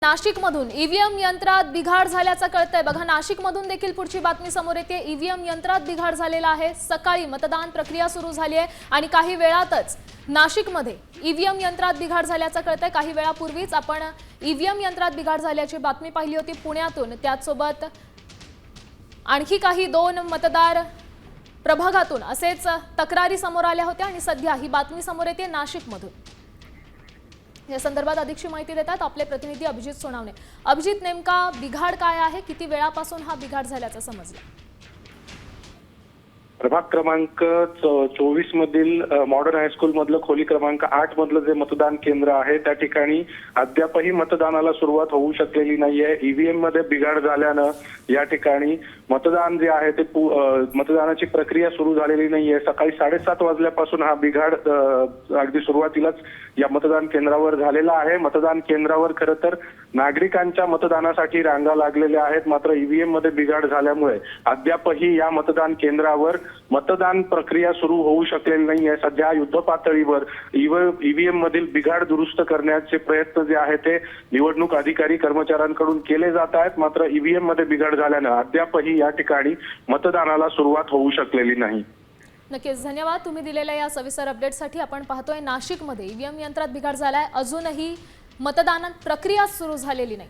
नाशिकमधून ईव्हीएम यंत्रात बिघाड झाल्याचं कळतंय। बघा, नाशिकमधून देखील पुढची बातमी समोर येते। ईव्हीएम यंत्रात बिघाड झालेला आहे। सकाळी मतदान प्रक्रिया सुरू झाली आहे आणि काही वेळातच नाशिकमध्ये ईव्हीएम यंत्रात बिघाड झाल्याचं कळतंय। काही वेळापूर्वीच आपण ईव्हीएम यंत्रात बिघाड झाल्याची बातमी पाहिली होती पुण्यातून। त्याचसोबत आणखी काही 2 मतदार प्रभागातून असेच तक्रारी समोर आल्या होत्या आणि सध्या ही बातमी समोर येते नाशिकमधून। या संदर्भात अधिकची माहिती देतात आपले प्रतिनिधी अभिजित सोनावणे। अभिजित, नेमका बिघाड काय आहे? किती वेळापासून हा बिघाड झाल्याचं समजलं? प्रभाग क्रमांक 24 मधील मॉडर्न हायस्कूल मधलं खोली क्रमांक 8 मधलं जे मतदान केंद्र आहे त्या ठिकाणी अद्यापही मतदानाला सुरुवात होऊ शकलेली नाहीये। ईव्हीएम मध्ये बिघाड झाल्यानं या ठिकाणी मतदान जे आहे ते मतदानाची प्रक्रिया सुरू झालेली नाहीये। सकाळी 7:30 वाजल्यापासून हा बिघाड अगदी सुरुवातीलाच या मतदान केंद्रावर झालेला आहे। मतदान केंद्रावर खरं तर नागरिकांच्या मतदानासाठी रांगा लागलेल्या आहेत, मात्र ईव्हीएम मध्ये बिघाड झाल्यामुळे अद्यापही या मतदान केंद्रावर मतदान प्रक्रिया सुरू होऊ शकलेली नाहीये। सध्या युद्ध पातळीवर ईव्हीएम मधील बिघाड दुरुस्त करण्याचे प्रयत्न जे आहे ते निवडणूक अधिकारी कर्मचाऱ्यांकडून केले जात आहेत, मात्र ईव्हीएम मध्ये बिघाड झाल्यानं अद्यापही या ठिकाणी मतदानाला सुरुवात होऊ शकलेली नाही। नक्कीच, धन्यवाद तुम्ही दिलेल्या या सविस्तर अपडेटसाठी। आपण पाहतोय नाशिकमध्ये ईव्हीएम यंत्रात बिघाड झालाय, अजूनही मतदान प्रक्रिया सुरू झालेली नाही।